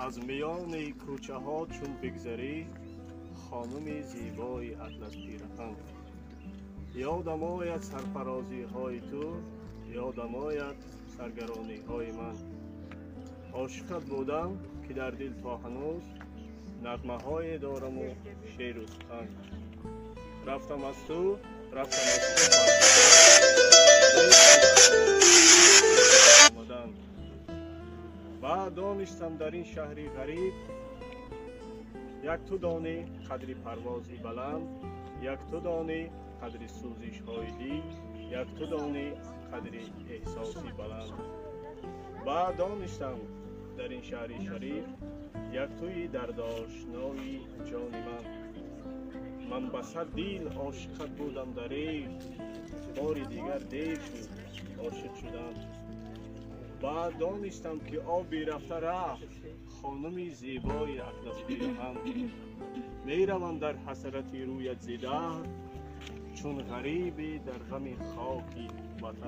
از میان کوچه ها چون بگذری خانم زیبای اطلس پیرهن، یادم آید سرفرازی های تو، یادم آید سرگرانی های من. عاشقت بودم که در دل تا هنوز نغمه های دارم و شعر و سخن. رفتم از تو آمدن. بعد دانستم در این شهری غریب یک تو دانی قدر پروازی بلند، یک تو دانی قدر سوزش های دل، یک تو دانی قدر احساسی بلند. بعد دانستم در این شهری شریف یک توی درد آشنای جان من به صد دل عاشقت بودم دریغ، بار دیگر دیر شد عاشق شدم. بعد دانستم که آبی رفته رفت خانم زیبای اطلس پیرهن، می روم در حسرت رویت ز دهر چون غریبی در غم خاکی وطن.